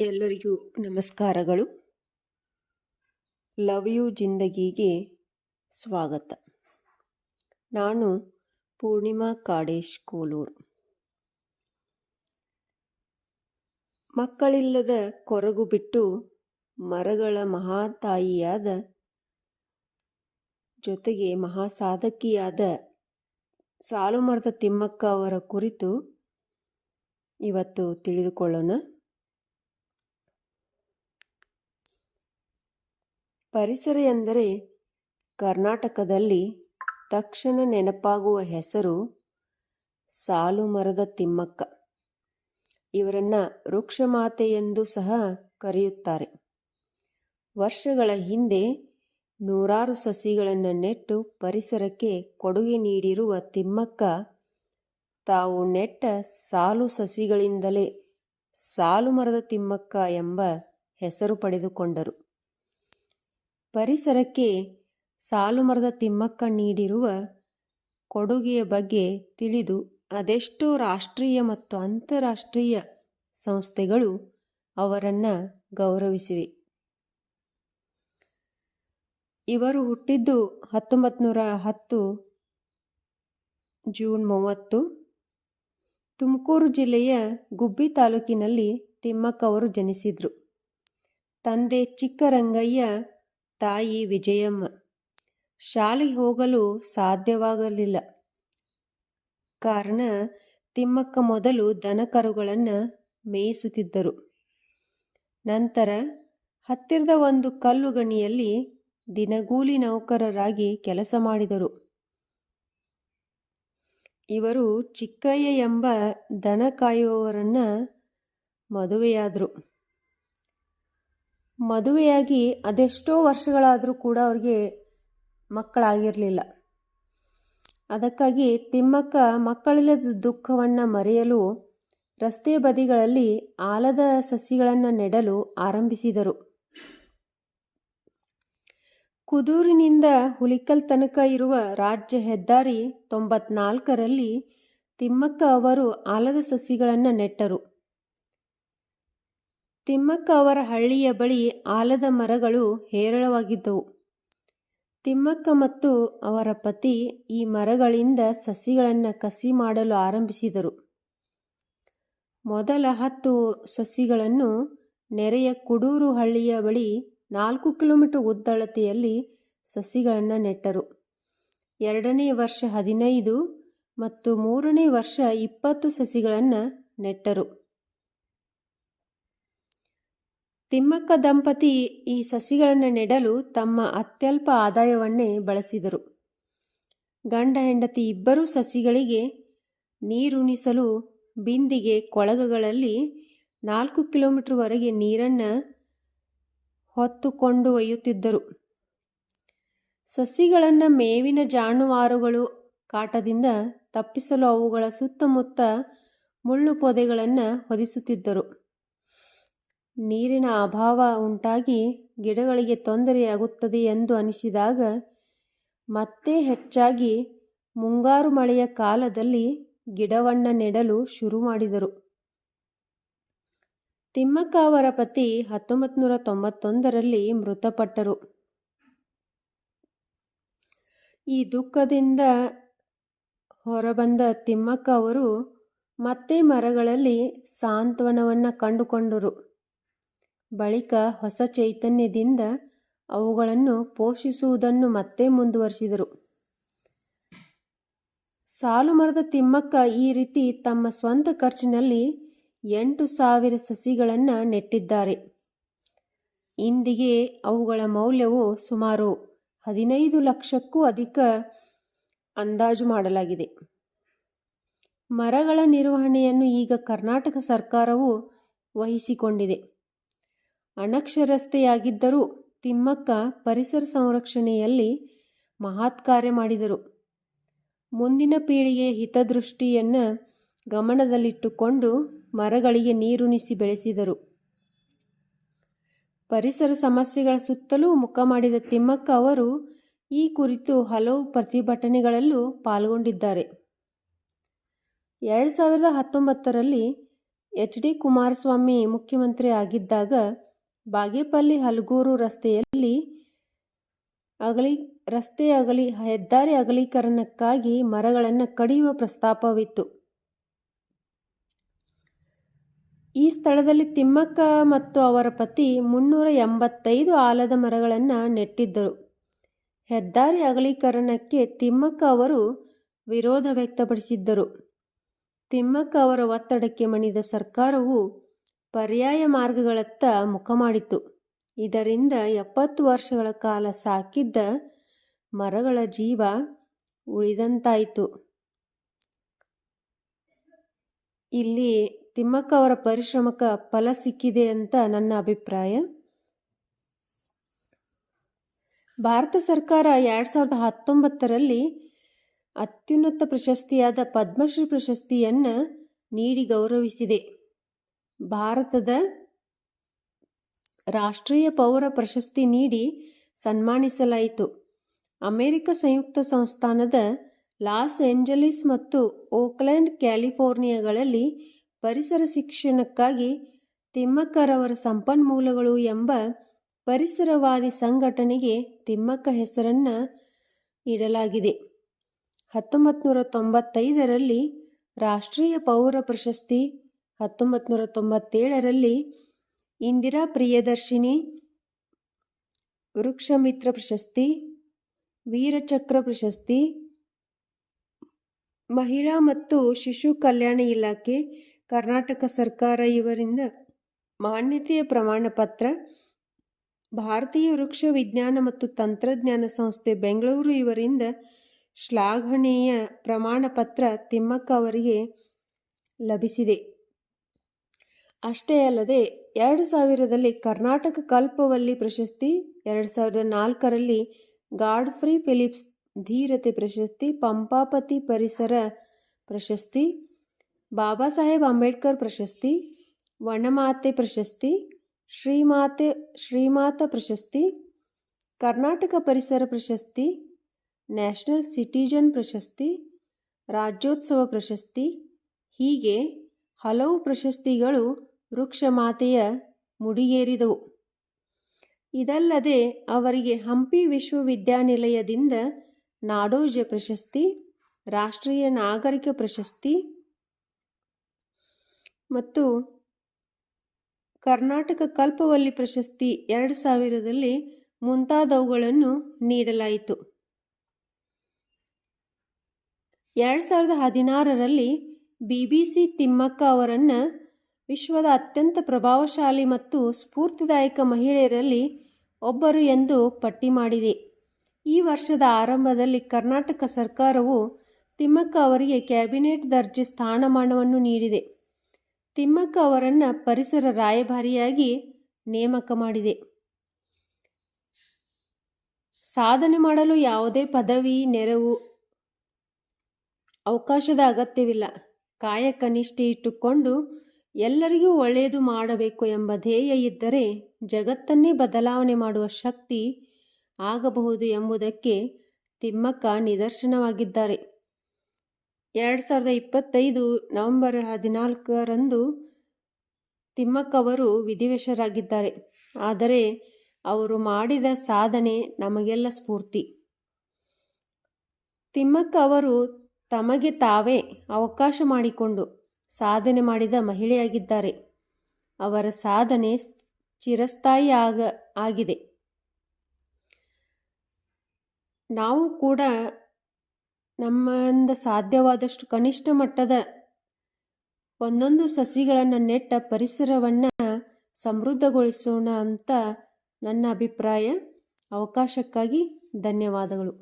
ಎಲ್ಲರಿಗೂ ನಮಸ್ಕಾರಗಳು. Love you ಜಿಂದಗಿಗೆ ಸ್ವಾಗತ. ನಾನು ಪೂರ್ಣಿಮಾ ಕಾಡೇಶ್ ಕೋಲೂರು. ಮಕ್ಕಳಿಲ್ಲದ ಕೊರಗು ಬಿಟ್ಟು ಮರಗಳ ಮಹಾತಾಯಿಯಾದ ಜೊತೆಗೆ ಮಹಾಸಾಧಕಿಯಾದ ಸಾಲುಮರದ ತಿಮ್ಮಕ್ಕ ಅವರ ಕುರಿತು ಇವತ್ತು ತಿಳಿದುಕೊಳ್ಳೋಣ. ಪರಿಸರ ಎಂದರೆ ಕರ್ನಾಟಕದಲ್ಲಿ ತಕ್ಷಣ ನೆನಪಾಗುವ ಹೆಸರು ಸಾಲುಮರದ ತಿಮ್ಮಕ್ಕ. ಇವರನ್ನ ವೃಕ್ಷಮಾತೆ ಎಂದು ಸಹ ಕರೆಯುತ್ತಾರೆ. ವರ್ಷಗಳ ಹಿಂದೆ ನೂರಾರು ಸಸಿಗಳನ್ನು ನೆಟ್ಟು ಪರಿಸರಕ್ಕೆ ಕೊಡುಗೆ ನೀಡಿರುವ ತಿಮ್ಮಕ್ಕ ತಾವು ನೆಟ್ಟ ಸಾಲು ಸಸಿಗಳಿಂದಲೇ ಸಾಲುಮರದ ತಿಮ್ಮಕ್ಕ ಎಂಬ ಹೆಸರು ಪಡೆದುಕೊಂಡರು. ಪರಿಸರಕ್ಕೆ ಸಾಲುಮರದ ತಿಮ್ಮಕ್ಕ ನೀಡಿರುವ ಕೊಡುಗೆಯ ಬಗ್ಗೆ ತಿಳಿದು ಅದೆಷ್ಟೋ ರಾಷ್ಟ್ರೀಯ ಮತ್ತು ಅಂತಾರಾಷ್ಟ್ರೀಯ ಸಂಸ್ಥೆಗಳು ಅವರನ್ನು ಗೌರವಿಸಿವೆ. ಇವರು ಹುಟ್ಟಿದ್ದು 1910 ಜೂನ್ 30 ತುಮಕೂರು ಜಿಲ್ಲೆಯ ಗುಬ್ಬಿ ತಾಲೂಕಿನಲ್ಲಿ ತಿಮ್ಮಕ್ಕ ಅವರು ಜನಿಸಿದರು. ತಂದೆ ಚಿಕ್ಕರಂಗಯ್ಯ, ತಾಯಿ ವಿಜಯಮ್ಮ. ಶಾಲೆಗೆ ಹೋಗಲು ಸಾಧ್ಯವಾಗಲಿಲ್ಲ. ಕಾರಣ ತಿಮ್ಮಕ್ಕ ಮೊದಲು ದನಕರುಗಳನ್ನು ಮೇಯಿಸುತ್ತಿದ್ದರು. ನಂತರ ಹತ್ತಿರದ ಒಂದು ಕಲ್ಲು ಗಣಿಯಲ್ಲಿ ದಿನಗೂಲಿ ನೌಕರರಾಗಿ ಕೆಲಸ ಮಾಡಿದರು. ಇವರು ಚಿಕ್ಕಯ್ಯ ಎಂಬ ದನ ಕಾಯುವವರನ್ನು ಮದುವೆಯಾದರು. ಮದುವೆಯಾಗಿ ಅದೆಷ್ಟೋ ವರ್ಷಗಳಾದರೂ ಕೂಡ ಅವ್ರಿಗೆ ಮಕ್ಕಳಾಗಿರಲಿಲ್ಲ. ಅದಕ್ಕಾಗಿ ತಿಮ್ಮಕ್ಕ ಮಕ್ಕಳಿಲ್ಲದ ದುಃಖವನ್ನು ಮರೆಯಲು ರಸ್ತೆ ಬದಿಗಳಲ್ಲಿ ಆಲದ ಸಸಿಗಳನ್ನು ನೆಡಲು ಆರಂಭಿಸಿದರು. ಕುದೂರಿನಿಂದ ಹುಲಿಕಲ್ ತನಕ ಇರುವ ರಾಜ್ಯ ಹೆದ್ದಾರಿ 94ರಲ್ಲಿ ತಿಮ್ಮಕ್ಕ ಅವರು ಆಲದ ಸಸಿಗಳನ್ನು ನೆಟ್ಟರು. ತಿಮ್ಮಕ್ಕ ಅವರ ಹಳ್ಳಿಯ ಬಳಿ ಆಲದ ಮರಗಳು ಹೇರಳವಾಗಿದ್ದವು. ತಿಮ್ಮಕ್ಕ ಮತ್ತು ಅವರ ಪತಿ ಈ ಮರಗಳಿಂದ ಸಸಿಗಳನ್ನು ಕಸಿ ಮಾಡಲು ಆರಂಭಿಸಿದರು. ಮೊದಲ 10 ಸಸಿಗಳನ್ನು ನೆರೆಯ ಕುಡೂರು ಹಳ್ಳಿಯ ಬಳಿ 4 ಕಿಲೋಮೀಟರ್ ಉದ್ದಳತೆಯಲ್ಲಿ ಸಸಿಗಳನ್ನು ನೆಟ್ಟರು. 2ನೇ ವರ್ಷ 15 ಮತ್ತು 3ನೇ ವರ್ಷ 20 ಸಸಿಗಳನ್ನು ನೆಟ್ಟರು. ತಿಮ್ಮಕ್ಕ ದಂಪತಿ ಈ ಸಸಿಗಳನ್ನು ನೆಡಲು ತಮ್ಮ ಅತ್ಯಲ್ಪ ಆದಾಯವನ್ನೇ ಬಳಸಿದರು. ಗಂಡ ಹೆಂಡತಿ ಇಬ್ಬರೂ ಸಸಿಗಳಿಗೆ ನೀರುಣಿಸಲು ಬಿಂದಿಗೆ ಕೊಳಗಗಳಲ್ಲಿ 4 ಕಿಲೋಮೀಟರ್ವರೆಗೆ ನೀರನ್ನು ಹೊತ್ತುಕೊಂಡು ಒಯ್ಯುತ್ತಿದ್ದರು. ಸಸಿಗಳನ್ನು ಮೇವಿನ ಜಾನುವಾರುಗಳು ಕಾಟದಿಂದ ತಪ್ಪಿಸಲು ಅವುಗಳ ಸುತ್ತಮುತ್ತ ಮುಳ್ಳು ಪೊದೆಗಳನ್ನು ಹೊದಿಸುತ್ತಿದ್ದರು. ನೀರಿನ ಅಭಾವ ಉಂಟಾಗಿ ಗಿಡಗಳಿಗೆ ತೊಂದರೆಯಾಗುತ್ತದೆ ಎಂದು ಅನಿಸಿದಾಗ ಮತ್ತೆ ಹೆಚ್ಚಾಗಿ ಮುಂಗಾರು ಮಳೆಯ ಕಾಲದಲ್ಲಿ ಗಿಡವನ್ನು ನೆಡಲು ಶುರು ಮಾಡಿದರು. ತಿಮ್ಮಕ್ಕ ಅವರ ಪತಿ 1991ರಲ್ಲಿ ಮೃತಪಟ್ಟರು. ಈ ದುಃಖದಿಂದ ಹೊರಬಂದ ತಿಮ್ಮಕ್ಕ ಅವರು ಮತ್ತೆ ಮರಗಳಲ್ಲಿ ಸಾಂತ್ವನವನ್ನು ಕಂಡುಕೊಂಡರು. ಬಳಿಕ ಹೊಸ ಚೈತನ್ಯದಿಂದ ಅವುಗಳನ್ನು ಪೋಷಿಸುವುದನ್ನು ಮತ್ತೆ ಮುಂದುವರಿಸಿದರು. ಸಾಲುಮರದ ತಿಮ್ಮಕ್ಕ ಈ ರೀತಿ ತಮ್ಮ ಸ್ವಂತ ಖರ್ಚಿನಲ್ಲಿ 8,000 ಸಸಿಗಳನ್ನು ನೆಟ್ಟಿದ್ದಾರೆ. ಇಂದಿಗೆ ಅವುಗಳ ಮೌಲ್ಯವು ಸುಮಾರು 15 ಲಕ್ಷಕ್ಕೂ ಅಧಿಕ ಅಂದಾಜು ಮಾಡಲಾಗಿದೆ. ಮರಗಳ ನಿರ್ವಹಣೆಯನ್ನು ಈಗ ಕರ್ನಾಟಕ ಸರ್ಕಾರವು ವಹಿಸಿಕೊಂಡಿದೆ. ಅನಕ್ಷರಸ್ಥೆಯಾಗಿದ್ದರೂ ತಿಮ್ಮಕ್ಕ ಪರಿಸರ ಸಂರಕ್ಷಣೆಯಲ್ಲಿ ಮಹತ್ ಕಾರ್ಯ ಮಾಡಿದರು. ಮುಂದಿನ ಪೀಳಿಗೆಯ ಹಿತದೃಷ್ಟಿಯನ್ನು ಗಮನದಲ್ಲಿಟ್ಟುಕೊಂಡು ಮರಗಳಿಗೆ ನೀರುಣಿಸಿ ಬೆಳೆಸಿದರು. ಪರಿಸರ ಸಮಸ್ಯೆಗಳ ಸುತ್ತಲೂ ಮುಖ ಮಾಡಿದ ತಿಮ್ಮಕ್ಕ ಅವರು ಈ ಕುರಿತು ಹಲವು ಪ್ರತಿಭಟನೆಗಳಲ್ಲೂ ಪಾಲ್ಗೊಂಡಿದ್ದಾರೆ. 2019ರಲ್ಲಿ HD ಕುಮಾರಸ್ವಾಮಿ ಮುಖ್ಯಮಂತ್ರಿ ಆಗಿದ್ದಾಗ ಬಾಗೇಪಲ್ಲಿ ಹಲಗೂರು ಹೆದ್ದಾರಿ ಅಗಲೀಕರಣಕ್ಕಾಗಿ ಮರಗಳನ್ನು ಕಡಿಯುವ ಪ್ರಸ್ತಾಪವಿತ್ತು. ಈ ಸ್ಥಳದಲ್ಲಿ ತಿಮ್ಮಕ್ಕ ಮತ್ತು ಅವರ ಪತಿ 385 ಆಲದ ಮರಗಳನ್ನು ನೆಟ್ಟಿದ್ದರು. ಹೆದ್ದಾರಿ ಅಗಲೀಕರಣಕ್ಕೆ ತಿಮ್ಮಕ್ಕ ಅವರು ವಿರೋಧ ವ್ಯಕ್ತಪಡಿಸಿದ್ದರು. ತಿಮ್ಮಕ್ಕ ಅವರ ಒತ್ತಡಕ್ಕೆ ಮಣಿದ ಸರ್ಕಾರವು ಪರ್ಯಾಯ ಮಾರ್ಗಗಳತ್ತ ಮುಖ ಮಾಡಿತು. ಇದರಿಂದ 70 ವರ್ಷಗಳ ಕಾಲ ಸಾಕಿದ್ದ ಮರಗಳ ಜೀವ ಉಳಿದಂತಾಯಿತು. ಇಲ್ಲಿ ತಿಮ್ಮಕ್ಕ ಅವರ ಪರಿಶ್ರಮಕ್ಕೆ ಫಲ ಸಿಕ್ಕಿದೆ ಅಂತ ನನ್ನ ಅಭಿಪ್ರಾಯ. ಭಾರತ ಸರ್ಕಾರ 2019ರಲ್ಲಿ ಅತ್ಯುನ್ನತ ಪ್ರಶಸ್ತಿಯಾದ ಪದ್ಮಶ್ರೀ ಪ್ರಶಸ್ತಿಯನ್ನು ನೀಡಿ ಗೌರವಿಸಿದೆ. ಭಾರತದ ರಾಷ್ಟ್ರೀಯ ಪೌರ ಪ್ರಶಸ್ತಿ ನೀಡಿ ಸನ್ಮಾನಿಸಲಾಯಿತು. ಅಮೆರಿಕ ಸಂಯುಕ್ತ ಸಂಸ್ಥಾನದ ಲಾಸ್ ಏಂಜಲೀಸ್ ಮತ್ತು ಓಕ್ಲ್ಯಾಂಡ್, ಕ್ಯಾಲಿಫೋರ್ನಿಯಾಗಳಲ್ಲಿ ಪರಿಸರ ಶಿಕ್ಷಣಕ್ಕಾಗಿ ತಿಮ್ಮಕ್ಕರವರ ಸಂಪನ್ಮೂಲಗಳು ಎಂಬ ಪರಿಸರವಾದಿ ಸಂಘಟನೆಗೆ ತಿಮ್ಮಕ್ಕ ಹೆಸರನ್ನು ಇಡಲಾಗಿದೆ. 1995ರಲ್ಲಿ ರಾಷ್ಟ್ರೀಯ ಪೌರ ಪ್ರಶಸ್ತಿ, 1997ರಲ್ಲಿ ಇಂದಿರಾ ಪ್ರಿಯದರ್ಶಿನಿ ವೃಕ್ಷಮಿತ್ರ ಪ್ರಶಸ್ತಿ, ವೀರಚಕ್ರ ಪ್ರಶಸ್ತಿ, ಮಹಿಳಾ ಮತ್ತು ಶಿಶು ಕಲ್ಯಾಣ ಇಲಾಖೆ, ಕರ್ನಾಟಕ ಸರ್ಕಾರ ಇವರಿಂದ ಮಾನ್ಯತೆಯ ಪ್ರಮಾಣ ಪತ್ರ, ಭಾರತೀಯ ವೃಕ್ಷ ವಿಜ್ಞಾನ ಮತ್ತು ತಂತ್ರಜ್ಞಾನ ಸಂಸ್ಥೆ ಬೆಂಗಳೂರು ಇವರಿಂದ ಶ್ಲಾಘನೀಯ ಪ್ರಮಾಣ ಪತ್ರ ತಿಮ್ಮಕ್ಕ ಅವರಿಗೆ ಲಭಿಸಿದೆ. ಅಷ್ಟೇ ಅಲ್ಲದೆ 2000ರಲ್ಲಿ ಕರ್ನಾಟಕ ಕಲ್ಪವಲ್ಲಿ ಪ್ರಶಸ್ತಿ, 2004ರಲ್ಲಿ ಗಾಡ್ಫ್ರಿ ಫಿಲಿಪ್ಸ್ ಧೀರತೆ ಪ್ರಶಸ್ತಿ, ಪಂಪಾಪತಿ ಪರಿಸರ ಪ್ರಶಸ್ತಿ, ಬಾಬಾ ಸಾಹೇಬ್ ಅಂಬೇಡ್ಕರ್ ಪ್ರಶಸ್ತಿ, ವನಮಾತೆ ಪ್ರಶಸ್ತಿ, ಶ್ರೀಮಾತಾ ಪ್ರಶಸ್ತಿ, ಕರ್ನಾಟಕ ಪರಿಸರ ಪ್ರಶಸ್ತಿ, ನ್ಯಾಷನಲ್ ಸಿಟಿಜನ್ ಪ್ರಶಸ್ತಿ, ರಾಜ್ಯೋತ್ಸವ ಪ್ರಶಸ್ತಿ ಹೀಗೆ ಹಲವು ಪ್ರಶಸ್ತಿಗಳು ವೃಕ್ಷ ಮಾತೆಯ ಮುಡಿಗೇರಿದವು. ಇದಲ್ಲದೆ ಅವರಿಗೆ ಹಂಪಿ ವಿಶ್ವವಿದ್ಯಾನಿಲಯದಿಂದ ನಾಡೋಜ ಪ್ರಶಸ್ತಿ, ರಾಷ್ಟ್ರೀಯ ನಾಗರಿಕ ಪ್ರಶಸ್ತಿ ಮತ್ತು ಕರ್ನಾಟಕ ಕಲ್ಪವಲ್ಲಿ ಪ್ರಶಸ್ತಿ 2000ರಲ್ಲಿ ಮುಂತಾದವುಗಳನ್ನು ನೀಡಲಾಯಿತು. 2016ರಲ್ಲಿ BBC ತಿಮ್ಮಕ್ಕ ಅವರನ್ನು ವಿಶ್ವದ ಅತ್ಯಂತ ಪ್ರಭಾವಶಾಲಿ ಮತ್ತು ಸ್ಫೂರ್ತಿದಾಯಕ ಮಹಿಳೆಯರಲ್ಲಿ ಒಬ್ಬರು ಎಂದು ಪಟ್ಟಿ ಮಾಡಿದೆ. ಈ ವರ್ಷದ ಆರಂಭದಲ್ಲಿ ಕರ್ನಾಟಕ ಸರ್ಕಾರವು ತಿಮ್ಮಕ್ಕ ಅವರಿಗೆ ಕ್ಯಾಬಿನೆಟ್ ದರ್ಜೆ ಸ್ಥಾನಮಾನವನ್ನು ನೀಡಿದೆ. ತಿಮ್ಮಕ್ಕ ಅವರನ್ನು ಪರಿಸರ ರಾಯಭಾರಿಯಾಗಿ ನೇಮಕ ಮಾಡಿದೆ. ಸಾಧನೆ ಮಾಡಲು ಯಾವುದೇ ಪದವಿ, ನೆರವು, ಅವಕಾಶದ ಅಗತ್ಯವಿಲ್ಲ. ಕಾಯಕ ನಿಷ್ಠೆ ಇಟ್ಟುಕೊಂಡು ಎಲ್ಲರಿಗೂ ಒಳ್ಳೆಯದು ಮಾಡಬೇಕು ಎಂಬ ಧ್ಯೇಯ ಇದ್ದರೆ ಜಗತ್ತನ್ನೇ ಬದಲಾವಣೆ ಮಾಡುವ ಶಕ್ತಿ ಆಗಬಹುದು ಎಂಬುದಕ್ಕೆ ತಿಮ್ಮಕ್ಕ ನಿದರ್ಶನವಾಗಿದ್ದಾರೆ. 2025 ನವೆಂಬರ್ 14ರಂದು ತಿಮ್ಮಕ್ಕ ಅವರು ವಿಧಿವಶರಾಗಿದ್ದಾರೆ. ಆದರೆ ಅವರು ಮಾಡಿದ ಸಾಧನೆ ನಮಗೆಲ್ಲ ಸ್ಫೂರ್ತಿ. ತಿಮ್ಮಕ್ಕ ಅವರು ತಮಗೆ ತಾವೇ ಅವಕಾಶ ಮಾಡಿಕೊಂಡು ಸಾಧನೆ ಮಾಡಿದ ಮಹಿಳೆಯಾಗಿದ್ದಾರೆ. ಅವರ ಸಾಧನೆ ಚಿರಸ್ಥಾಯಿ ಆಗಿದೆ. ನಾವು ಕೂಡ ನಮ್ಮಿಂದ ಸಾಧ್ಯವಾದಷ್ಟು ಕನಿಷ್ಠ ಮಟ್ಟದ ಒಂದೊಂದು ಸಸಿಗಳನ್ನು ನೆಟ್ಟ ಪರಿಸರವನ್ನು ಸಮೃದ್ಧಗೊಳಿಸೋಣ ಅಂತ ನನ್ನ ಅಭಿಪ್ರಾಯ. ಅವಕಾಶಕ್ಕಾಗಿ ಧನ್ಯವಾದಗಳು.